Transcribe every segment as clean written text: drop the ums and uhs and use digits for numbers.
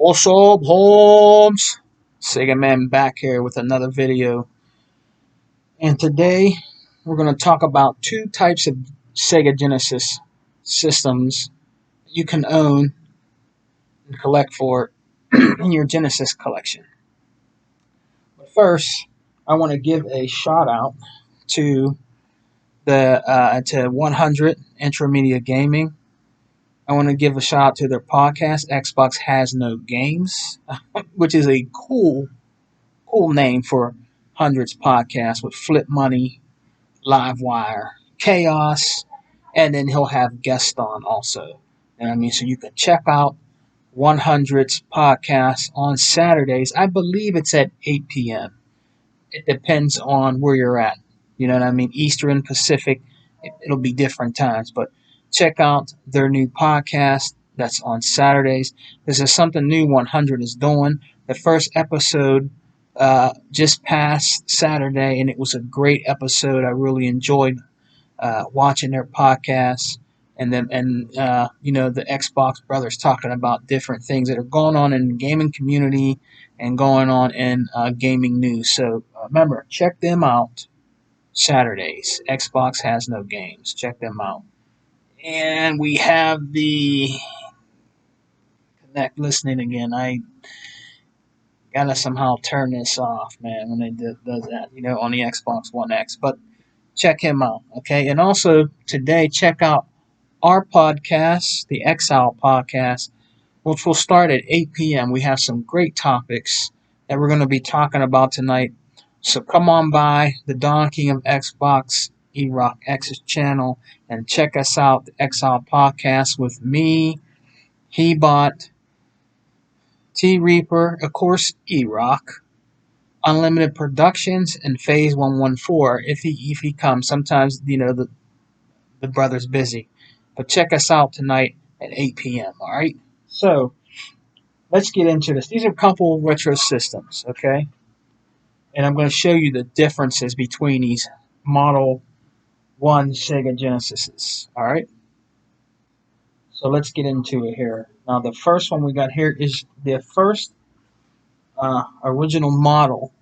What's up, Holmes? Sega Man back here with another video. And today we're going to talk about two types of Sega Genesis systems you can own and collect for in your Genesis collection. But first, I want to give a shout out to to 100 Intramedia Gaming. I want to give a shout out to their podcast, Xbox Has No Games, which is a cool name for Hundreds podcast with Flip Money, Livewire, Chaos, and then he'll have guests on also. And I mean, so you can check out 100's podcast on Saturdays. I believe it's at 8 p.m. It depends on where you're at. You know what I mean? Eastern, Pacific, it'll be different times. But check out their new podcast that's on Saturdays. This is something new 100 is doing. The first episode just past Saturday, and it was a great episode. I really enjoyed watching their podcast, and the Xbox brothers talking about different things that are going on in the gaming community and going on in gaming news. So remember, check them out Saturdays. Xbox Has No Games. Check them out. And we have the Connect listening again. I gotta somehow turn this off, man, when it does that, on the Xbox One X. But check him out, okay? And also today, check out our podcast, the Exile podcast, which will start at 8 p.m. We have some great topics that we're going to be talking about tonight. So come on by the Don King of Xbox, E-Rock X's channel, and check us out, the Exile podcast with me, Hebot, T-Reaper, of course, E-Rock, Unlimited Productions, and Phase 114 if he comes. Sometimes, the brother's busy. But check us out tonight at 8 p.m., all right? So, let's get into this. These are a couple of retro systems, okay? And I'm going to show you the differences between these Model 1 Sega Genesises, all right? So let's get into it here. Now, the first one we got here is the first original model,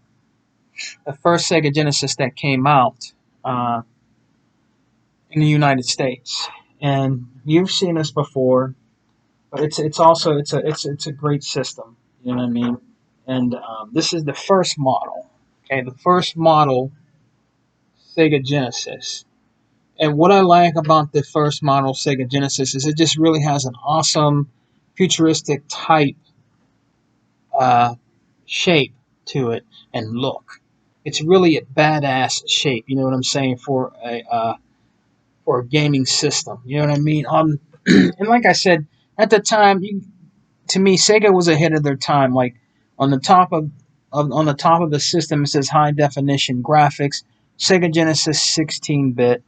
the first Sega Genesis that came out in the United States. And you've seen this before, but it's a great system. You know what I mean? And this is the first model. Okay, the first model Sega Genesis. And what I like about the first model Sega Genesis is it just really has an awesome futuristic type shape to it and look. It's really a badass shape. You know what I'm saying, for a gaming system. You know what I mean? And like I said at the time, to me, Sega was ahead of their time. Like on the top of the system, it says high definition graphics. Sega Genesis 16-bit.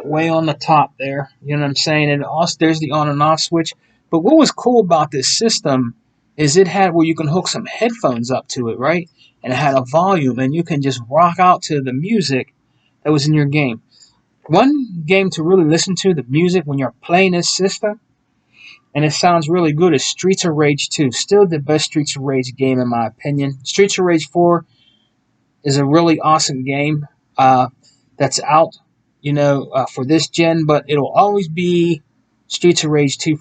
Way on the top there. You know what I'm saying? And also, there's the on and off switch. But what was cool about this system is it had where you can hook some headphones up to it, right? And it had a volume, and you can just rock out to the music that was in your game. One game to really listen to the music when you're playing this system, and it sounds really good, is Streets of Rage 2. Still the best Streets of Rage game in my opinion. Streets of Rage 4 is a really awesome game that's out, for this gen, but it'll always be Streets of Rage 2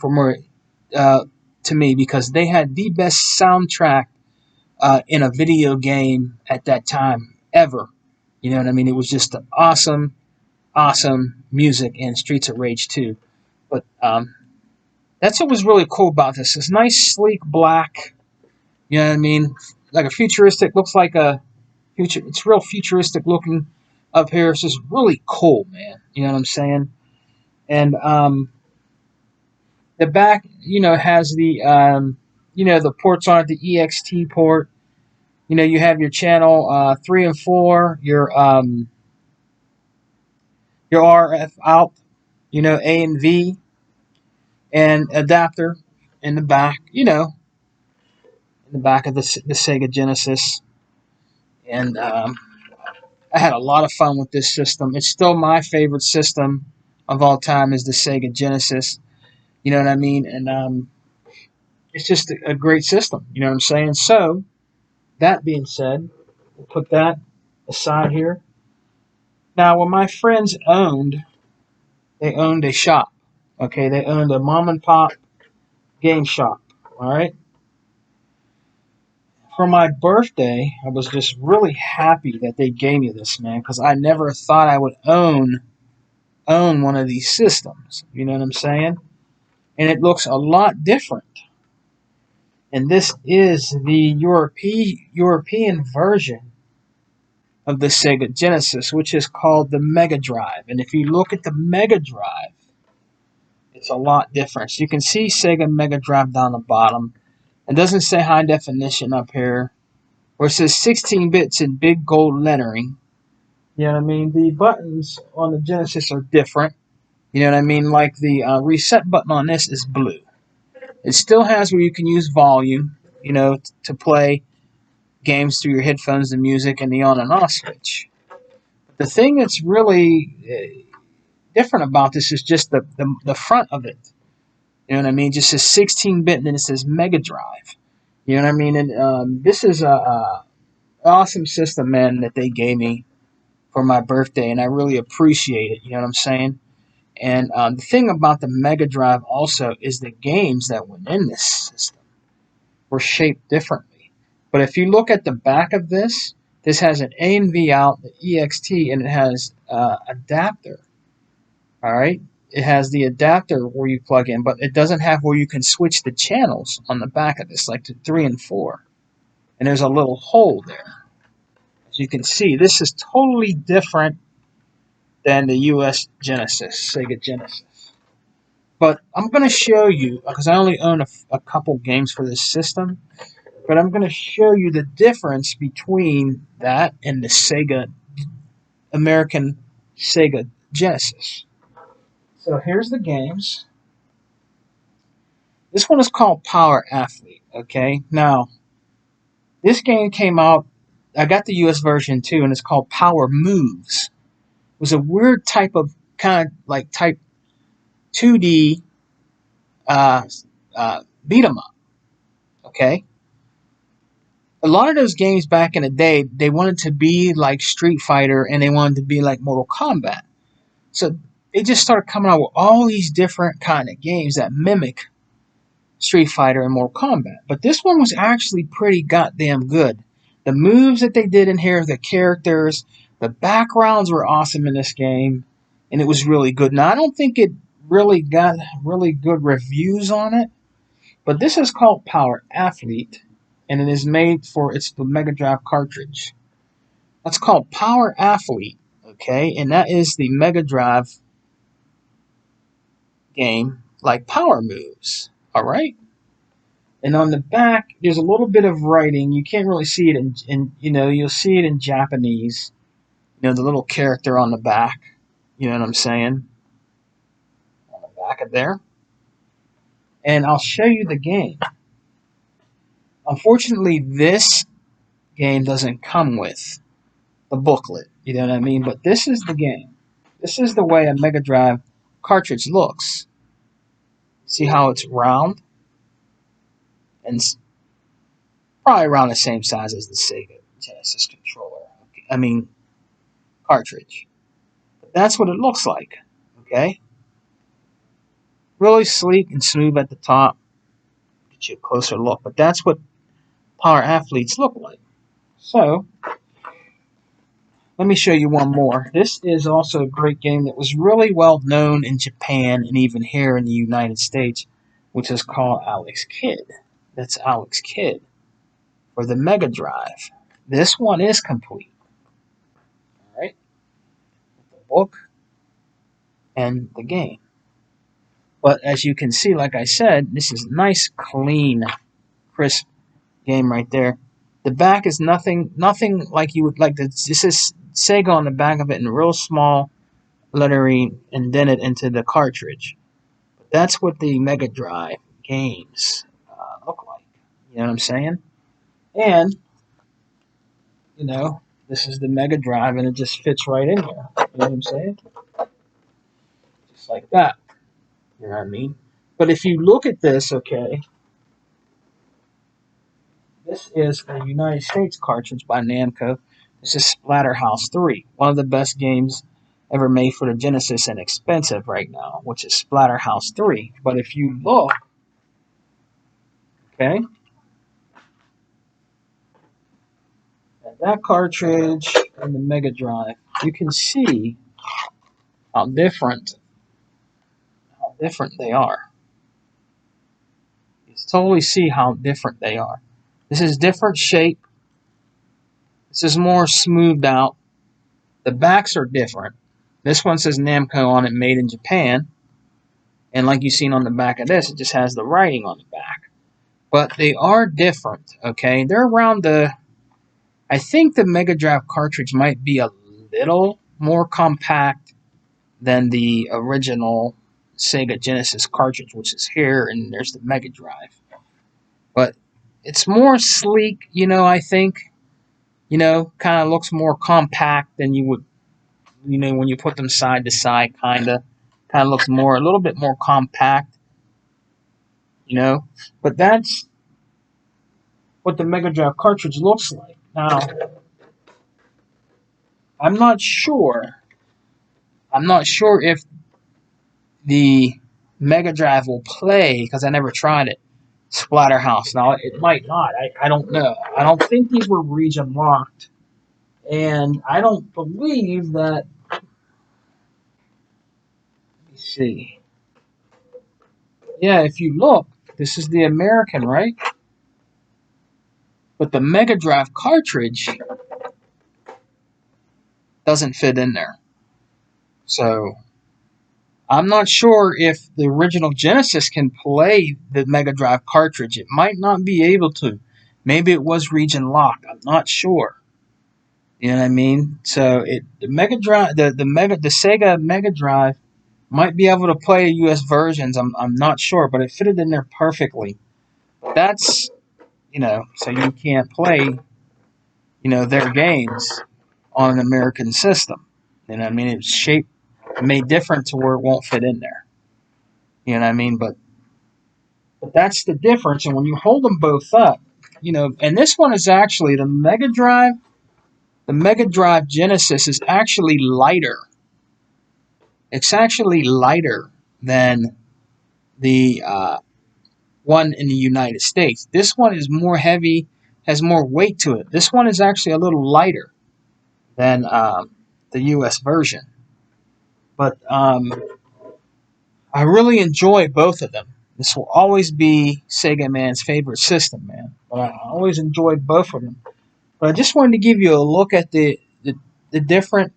to me, because they had the best soundtrack in a video game at that time ever. You know what I mean? It was just awesome music in Streets of Rage 2. But that's what was really cool about this. This nice, sleek black, you know what I mean? Like a futuristic, looks like it's real futuristic looking up here. It's just really cool, man. You know what I'm saying? And the back, has the, the ports on it, the EXT port. You have your channel 3 and 4, your RF out, A and V, and adapter in the back, in the back of the Sega Genesis. And I had a lot of fun with this system. It's still my favorite system of all time is the Sega Genesis. You know what I mean? And it's just a great system. You know what I'm saying? So, that being said, we'll put that aside here. Now, when my friends they owned a shop. Okay, they owned a mom and pop game shop. All right. For my birthday, I was just really happy that they gave me this, man, because I never thought I would own one of these systems. You know what I'm saying? And it looks a lot different. And this is the European version of the Sega Genesis, which is called the Mega Drive. And if you look at the Mega Drive, it's a lot different. So you can see Sega Mega Drive down the bottom. It doesn't say high definition up here, or it says 16 bits in big gold lettering. You know what I mean? The buttons on the Genesis are different. You know what I mean? Like the reset button on this is blue. It still has where you can use volume, you know, to play games through your headphones, the music, and the on and off switch. The thing that's really different about this is just the front of it. You know what I mean? It just says 16-bit, and then it says Mega Drive. You know what I mean? And this is a awesome system, man, that they gave me for my birthday, and I really appreciate it. You know what I'm saying? And the thing about the Mega Drive also is the games that went in this system were shaped differently. But if you look at the back of this, this has an A and V out, the EXT, and it has adapter. All right? It has the adapter where you plug in, but it doesn't have where you can switch the channels on the back of this, like to 3 and 4. And there's a little hole there. As you can see, this is totally different than the US Genesis, Sega Genesis. But I'm going to show you, because I only own a couple games for this system, but I'm going to show you the difference between that and the American Sega Genesis. So here's the games. This one is called Power Athlete, okay? Now, this game came out, I got the US version too, and it's called Power Moves. It was a weird type of, kind of like type 2D beat 'em up, okay? A lot of those games back in the day, they wanted to be like Street Fighter and they wanted to be like Mortal Kombat. So they just started coming out with all these different kind of games that mimic Street Fighter and Mortal Kombat. But this one was actually pretty goddamn good. The moves that they did in here, the characters, the backgrounds were awesome in this game, and it was really good. Now, I don't think it really got really good reviews on it, but this is called Power Athlete, and it is made for, it's the Mega Drive cartridge. That's called Power Athlete, okay? And that is the Mega Drive game, like Power Moves, all right? And on the back, there's a little bit of writing. You can't really see it in you know, you'll see it in Japanese. You know, the little character on the back. You know what I'm saying? On the back of there. And I'll show you the game. Unfortunately, this game doesn't come with the booklet. You know what I mean? But this is the game. This is the way a Mega Drive cartridge looks. See how it's round? And probably around the same size as the Sega Genesis controller. I mean, cartridge. But that's what it looks like. Okay? Really sleek and smooth at the top. Get you a closer look. But that's what Power Athletes look like. So, let me show you one more. This is also a great game that was really well known in Japan and even here in the United States, which is called Alex Kidd. That's Alex Kidd for the Mega Drive. This one is complete. Alright? The book and the game. But as you can see, like I said, this is nice, clean, crisp game right there. The back is nothing like you would like. This is Sega on the back of it in real small lettering, indented into the cartridge. But that's what the Mega Drive games look like. You know what I'm saying? And you know, this is the Mega Drive, and it just fits right in here. You know what I'm saying? Just like that. You know what I mean? But if you look at this, okay, This is a United States cartridge by Namco. This is Splatterhouse 3, one of the best games ever made for the Genesis and expensive right now, which is Splatterhouse 3. But if you look, okay, at that cartridge and the Mega Drive, you can see how different they are. You totally see how different they are. This is different shape. This is more smoothed out. The backs are different. This one says Namco on it, made in Japan. And like you've seen on the back of this, it just has the writing on the back. But they are different, okay? They're around the... I think the Mega Drive cartridge might be a little more compact than the original Sega Genesis cartridge, which is here, and there's the Mega Drive. But it's more sleek, I think. Kind of looks more compact than you would, when you put them side to side, kind of looks a little bit more compact, But that's what the Mega Drive cartridge looks like. Now, I'm not sure if the Mega Drive will play, because I never tried it, Splatterhouse. Now, it might not. I don't know. I don't think these were region locked. And I don't believe that... Let me see. Yeah, if you look, this is the American, right? But the Mega Drive cartridge doesn't fit in there. So, I'm not sure if the original Genesis can play the Mega Drive cartridge. It might not be able to. Maybe it was region locked. I'm not sure. You know what I mean? So the Mega Drive, the Sega Mega Drive might be able to play US versions. I'm not sure, but it fitted in there perfectly. That's, so you can't play, their games on an American system. You know what I mean? It's shaped, made different to where it won't fit in there. You know what I mean? But that's the difference. And when you hold them both up, and this one is actually the Mega Drive. The Mega Drive Genesis is actually lighter. It's actually lighter than the one in the United States. This one is more heavy, has more weight to it. This one is actually a little lighter than the US version. But I really enjoy both of them. This will always be Sega Man's favorite system, man. But I always enjoyed both of them. But I just wanted to give you a look at the different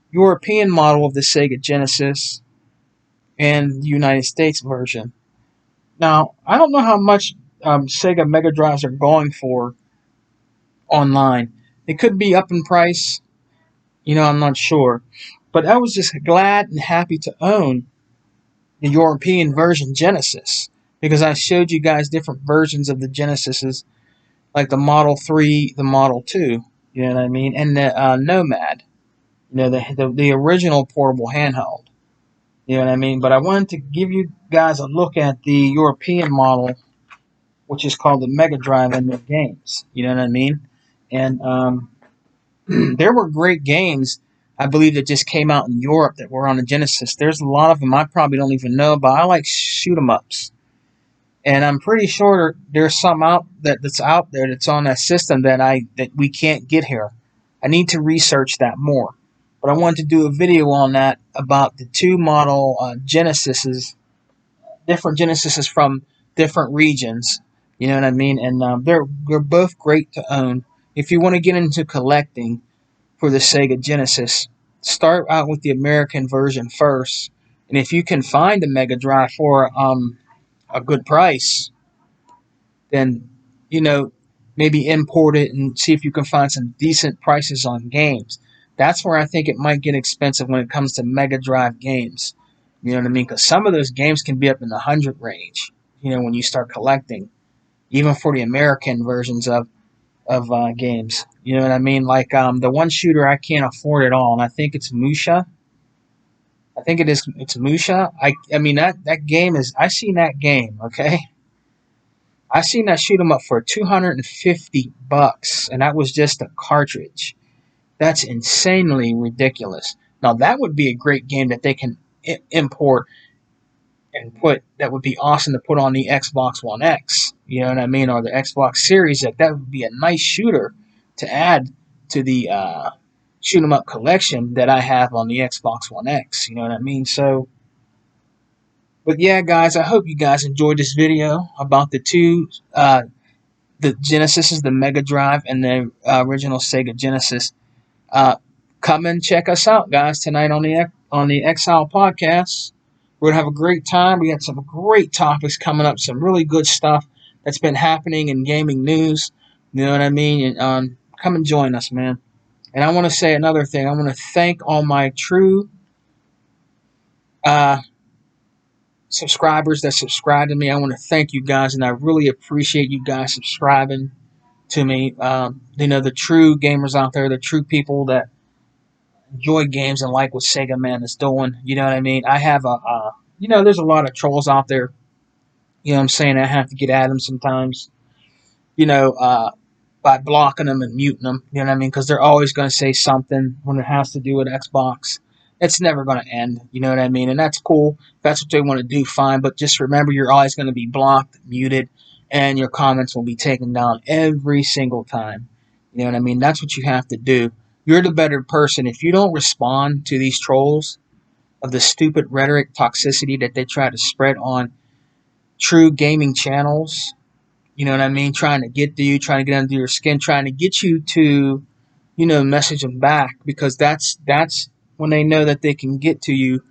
European model of the Sega Genesis and the United States version. Now, I don't know how much Sega Mega Drives are going for online. It could be up in price. I'm not sure. But I was just glad and happy to own the European version Genesis, because I showed you guys different versions of the Genesises, like the Model 3, the Model 2, you know what I mean, and the Nomad, the original portable handheld, you know what I mean. But I wanted to give you guys a look at the European model, which is called the Mega Drive, and their games, you know what I mean. And there were great games, I believe, that just came out in Europe that were on the Genesis. There's a lot of them I probably don't even know about. I like shoot-em-ups. And I'm pretty sure there's some that's out there that's on that system that we can't get here. I need to research that more. But I wanted to do a video on that about the two model Genesises, different Genesises from different regions. You know what I mean? And they're both great to own. If you want to get into collecting for the Sega Genesis, start out with the American version first. And if you can find the Mega Drive for a good price, then, maybe import it and see if you can find some decent prices on games. That's where I think it might get expensive when it comes to Mega Drive games. You know what I mean? Because some of those games can be up in the 100 range, when you start collecting, even for the American versions of games. You know what I mean? Like the one shooter I can't afford at all, and I think it's Musha. I think it's Musha. I mean that game is... I've seen that game, okay? I seen that shoot 'em up for $250, and that was just a cartridge. That's insanely ridiculous. Now that would be a great game that they can import and put. That would be awesome to put on the Xbox One X. You know what I mean, or the Xbox Series. That would be a nice shooter to add to the shoot 'em up collection that I have on the Xbox One X. You know what I mean? So, but yeah, guys, I hope you guys enjoyed this video about the Genesis, the Mega Drive, and the original Sega Genesis. Come and check us out, guys, tonight on the Exile podcast. We're gonna have a great time. We got some great topics coming up, some really good stuff that's been happening in gaming news. You know what I mean? And come and join us, man. And I want to say another thing. I want to thank all my true uh, subscribers that subscribe to me. I want to thank you guys, and I really appreciate you guys subscribing to me. The true gamers out there, the true people that enjoy games and like what Sega Man is doing. You know what I mean? I have there's a lot of trolls out there. You know what I'm saying? I have to get at them sometimes. You know, by blocking them and muting them. You know what I mean? Because they're always going to say something when it has to do with Xbox. It's never going to end. You know what I mean? And that's cool. If that's what they want to do, fine. But just remember, you're always going to be blocked, muted, and your comments will be taken down every single time. You know what I mean? That's what you have to do. You're the better person. If you don't respond to these trolls of the stupid rhetoric toxicity that they try to spread on true gaming channels, you know what I mean? Trying to get to you, trying to get under your skin, trying to get you to, message them back, because that's when they know that they can get to you.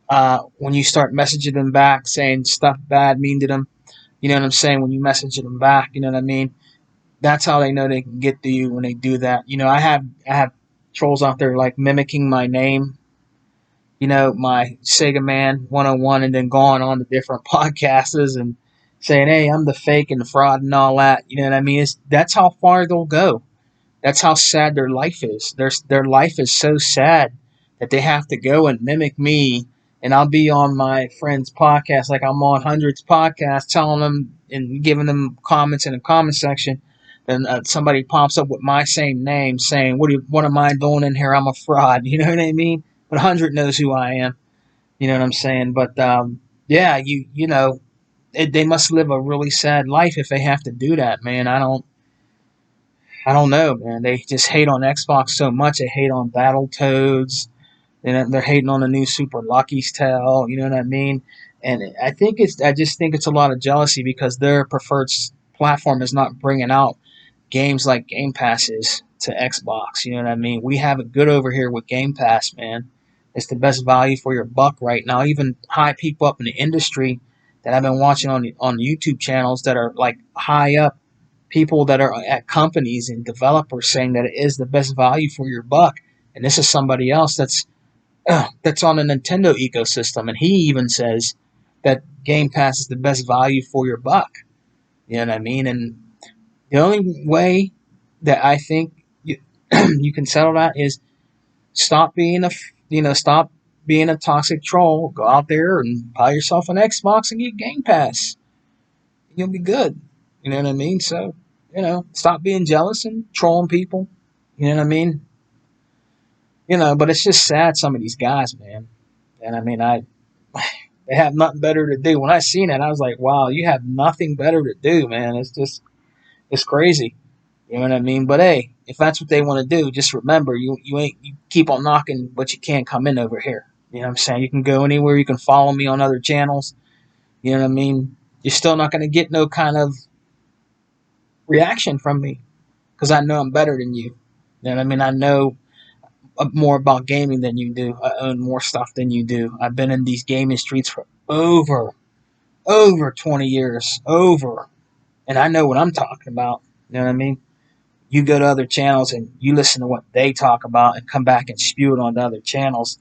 When you start messaging them back, saying stuff bad, mean to them, you know what I'm saying? When you message them back, you know what I mean? That's how they know they can get to you when they do that. I have trolls out there like mimicking my name, my Sega Man 101, and then going on to different podcasters and saying, "Hey, I'm the fake and the fraud and all that." You know what I mean? That's how far they'll go. That's how sad their life is. Their life is so sad that they have to go and mimic me, and I'll be on my friend's podcast, like I'm on Hundreds podcast, telling them and giving them comments in the comment section. Then somebody pops up with my same name, saying, "What am I doing in here? I'm a fraud." You know what I mean? But 100 knows who I am. You know what I'm saying? But yeah, they must live a really sad life if they have to do that, man. I don't know, man. They just hate on Xbox so much. They hate on Battletoads. They're hating on the new Super Lucky's Tale. You know what I mean? And I just think it's a lot of jealousy because their preferred platform is not bringing out games like Game Pass is to Xbox. You know what I mean? We have it good over here with Game Pass, man. It's the best value for your buck right now. Even high people up in the industry that I've been watching on YouTube channels that are like high up, people that are at companies and developers saying that it is the best value for your buck. And this is somebody else that's on a Nintendo ecosystem, and he even says that Game Pass is the best value for your buck. You know what I mean? And the only way that I think you can settle that is stop being stop being a toxic troll. Go out there and buy yourself an Xbox and get Game Pass. You'll be good. You know what I mean? So, stop being jealous and trolling people. You know what I mean? But it's just sad, some of these guys, man. And I mean, they have nothing better to do. When I seen it, I was like, wow, you have nothing better to do, man. It's crazy. You know what I mean? But hey, if that's what they want to do, just remember, you keep on knocking, but you can't come in over here. You know what I'm saying? You can go anywhere. You can follow me on other channels. You know what I mean? You're still not going to get no kind of reaction from me because I know I'm better than you. You know what I mean? I know more about gaming than you do. I own more stuff than you do. I've been in these gaming streets for over 20 years, and I know what I'm talking about. You know what I mean? You go to other channels and you listen to what they talk about and come back and spew it on the other channels.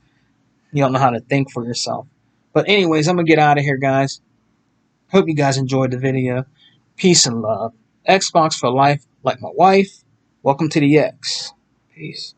You don't know how to think for yourself. But anyways, I'm going to get out of here, guys. Hope you guys enjoyed the video. Peace and love. Xbox for life, like my wife. Welcome to the X. Peace.